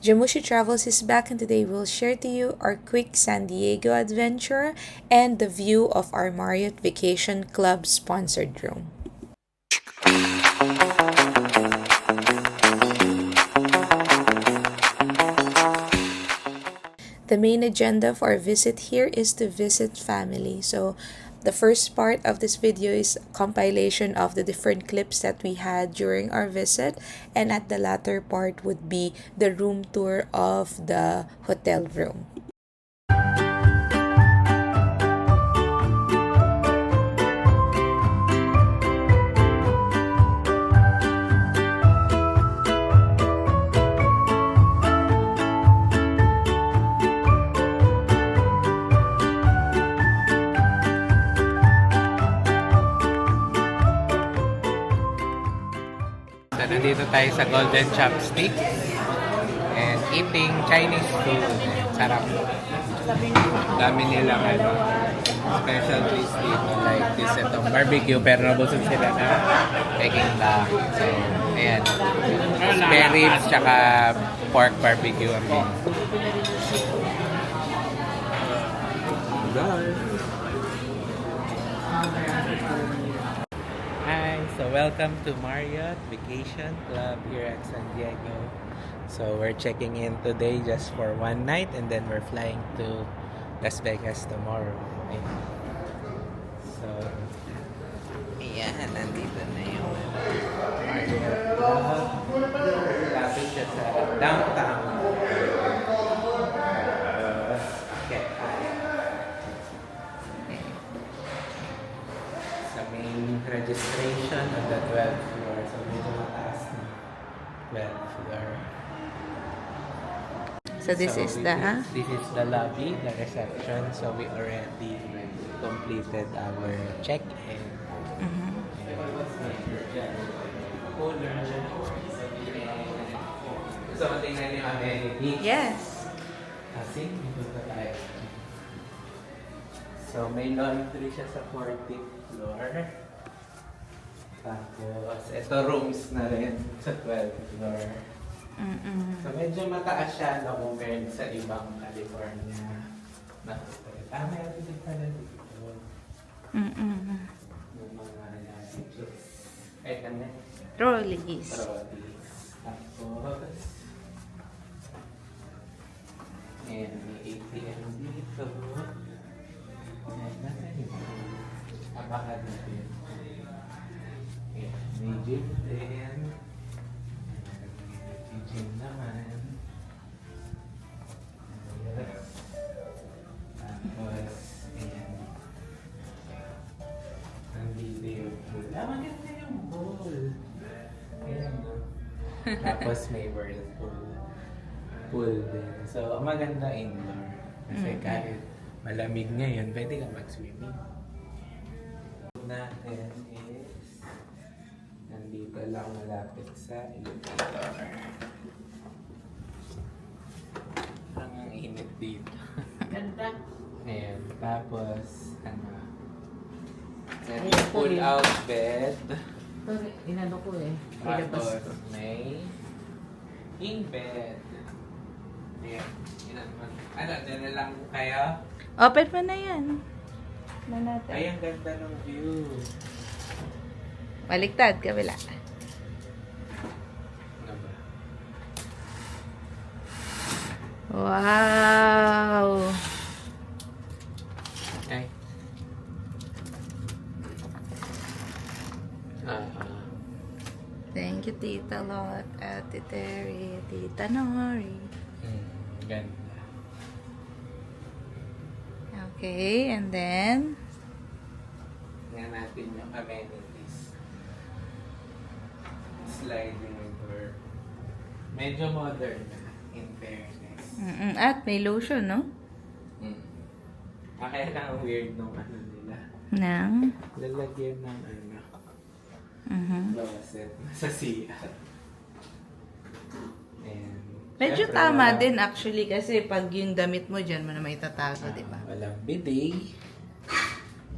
Jamushi Travels is back, and today we'll share to you our quick San Diego adventure and the view of our Marriott Vacation Club sponsored room. The main agenda for our visit here is to visit family. So the first part of this video is a compilation of the different clips that we had during our visit, and at the latter part would be the room tour of the hotel room. So, nandito tayo sa Golden Chopstick and eating Chinese food. Sarap. Dami nilang specialties dito like this itong barbecue pero nabusog sila na Peking duck. So, ayan. Spare ribs tsaka pork barbecue ang bin. Hi, so welcome to Marriott Vacation Club here at San Diego. So we're checking in today just for one night and then we're flying to Las Vegas tomorrow. Ayan. So, ayan, nandito na yung Marriott Club. Lapit siya sa downtown. Okay. Sa main registration on the 12th floor. So medyo mataas na 12th floor. So this is the lobby, the reception. So we already completed our check-in. So tingnan niyo ang amenities. Yes. Kasi dito tayo. So may laundry siya sa 40th floor. Tapos ito rooms na rin sa 12th floor. So medyo mataas siya na compared sa ibang California na hotel. Meron din pala dito. Yung mga Trolleys. Tapos and may ATM dito. Ayan, natin yun. Abakan natin. Ayan, may gym din. May gym naman. Yes. Tapos, ayan. Nandito yung pool. Maganda yung pool. Ayan. Tapos may whirlpool. Pool din. So, maganda indoor. Kasi kahit malamig ngayon, pwede ka mag-swimming. Natin is nandito lang malapit sa elevator. Ang init dito. Ganda. Ayan. Tapos, pull-out bed. Sorry, inano ko eh. Tapos, may king bed. Ayan. Dyan na lang kayo. Open mo na yan. Na natin. Ay, ang ganda ng view. Baliktad, kabila. Ano ba? Wow! Ay. Thank you, Tita Lot, Ate Terry, Tita Nori. Ganda. Okay, and then... Tingnan natin yung amenities. Sliding door. Medyo modern na, in fairness. At may lotion, no? Kaya lang ang weird nung ano nila. Nang? Lalagyan ng closet sa CR. And Medyo syempre, tama din actually kasi pag yung damit mo dyan mo na may tatago, di ba? Walang bidet.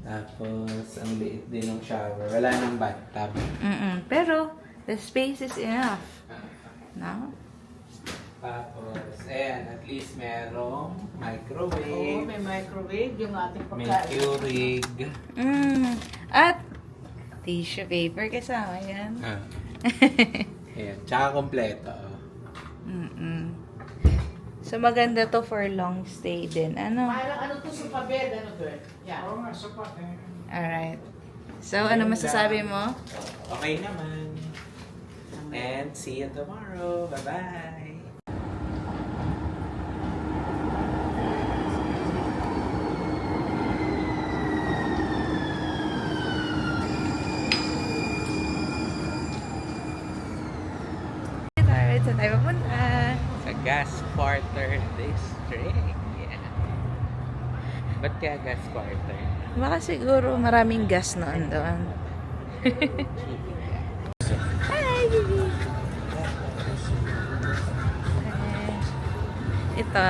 Tapos, ang liit din ng shower. Wala nang bathtub. Pero, the space is enough. No? Tapos, ayan, at least merong Oo, microwave, may microwave yung ating may pagkain. Keurig. At tissue paper kasama yan. Ah. Ayan, tsaka kompleto. So maganda to for long stay din. Ano? Parang ano to sa pabed, ano girl? Yeah. Oo nga, sapat eh. Alright. So ano masasabi mo? Okay naman. And see you tomorrow. Bye-bye. Alright, saan tayo papunta? Sa Gas Quarter District. Yeah. Ba't kaya Gas Quarter? Baka siguro maraming gas noon doon. Hi, baby! Ito,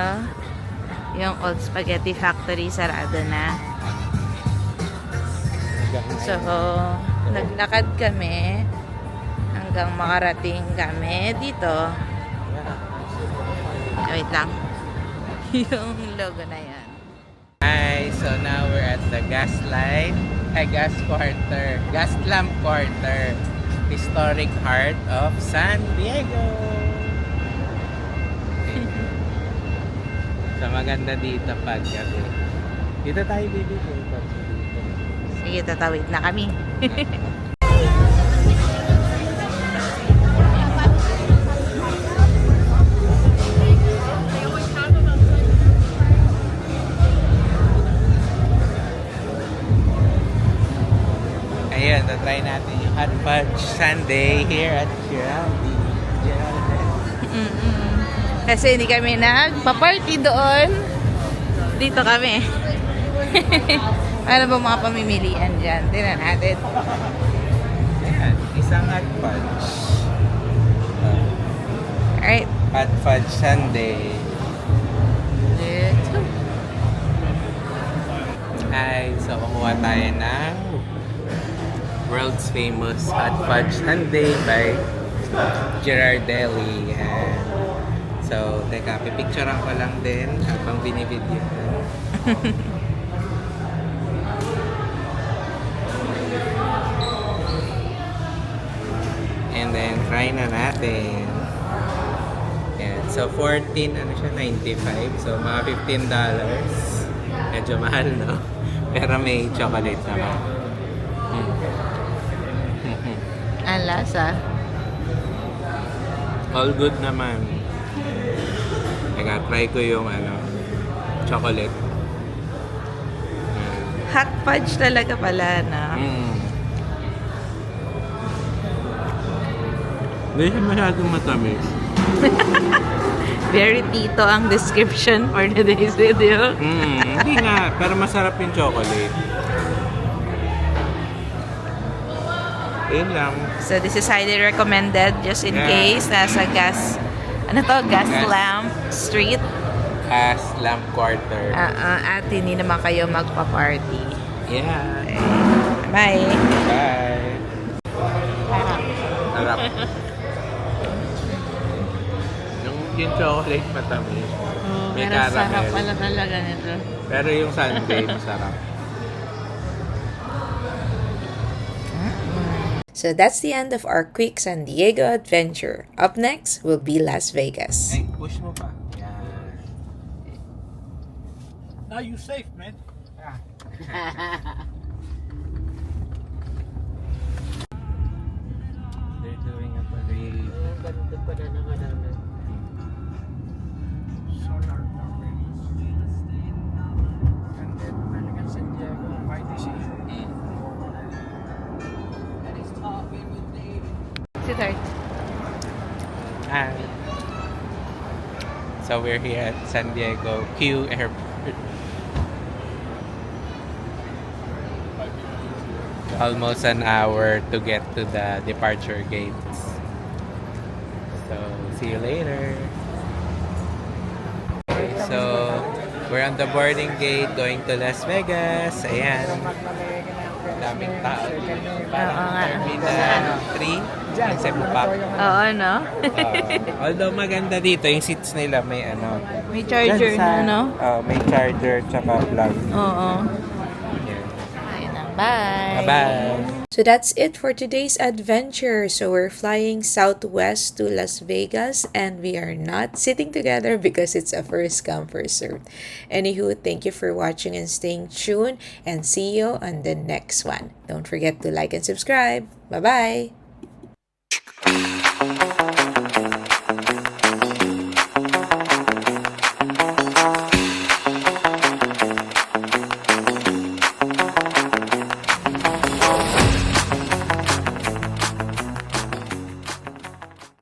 yung old spaghetti factory sarado na. So, naglakad kami hanggang makarating kami dito. Wait lang. Yung logo na yan. Hi, so now we're at the gas lamp quarter, historic heart of San Diego. So maganda dito pag gabi. Dito tayo bibili. Sige, tatawid na kami. Ayan, try natin yung hot fudge sundae here at Giraldi. Kasi hindi kami nagpa-party doon. Dito kami. Ano ba mga pamimilian dyan? Tingnan natin. Ayan, isang hot fudge. Alright. Hot fudge sundae. Ito. Ay, so kumuha tayo ng world's famous hot fudge sundae by Girardelli. Ayan. So, teka, pipicturean ko lang din habang binibidyo. And then, try na natin. Ayan. So, 14, ano siya, 95. So, mga $15. Medyo mahal, no? Pero may chocolate naman. Ang lasa. All good naman. Teka, try ko yung chocolate. Hot fudge talaga pala, no? Hindi siya masyadong matamis. Very tito ang description for today's video. Hindi nga, pero masarap yung chocolate. Yun lang. So this is highly recommended just in case nasa gas lamp street. Gas lamp quarter. At hindi naman kayo magpa-party. Yeah. Bye! Bye. Sarap. Yung chocolate matamis. May Pero sarap caramel. pala talaga nito. Pero yung sundae masarap. So that's the end of our quick San Diego adventure. Up next will be Las Vegas. Ay, push mo pa. Yan. Now you safe, man. They're doing a parade. Ang ganda pa na naman ano. Solar already. And then American San Diego by decision. Sit hard. Hi. So we're here at San Diego Q Airport. Almost an hour to get to the departure gates. So see you later. Okay, so we're on the boarding gate going to Las Vegas. Ayan. daming tao. Oo Parang nga. Terminal 3, yung Cebu Park. Oo, no? Although maganda dito, yung seats nila may ano. May charger dyan sa- na, no? may charger tsaka plug. Oo. Yan. Ayun na. Bye! Bye-bye! So that's it for today's adventure. So we're flying southwest to Las Vegas and we are not sitting together because it's a first come first served. Anywho, thank you for watching and staying tuned and see you on the next one. Don't forget to like and subscribe. Bye-bye!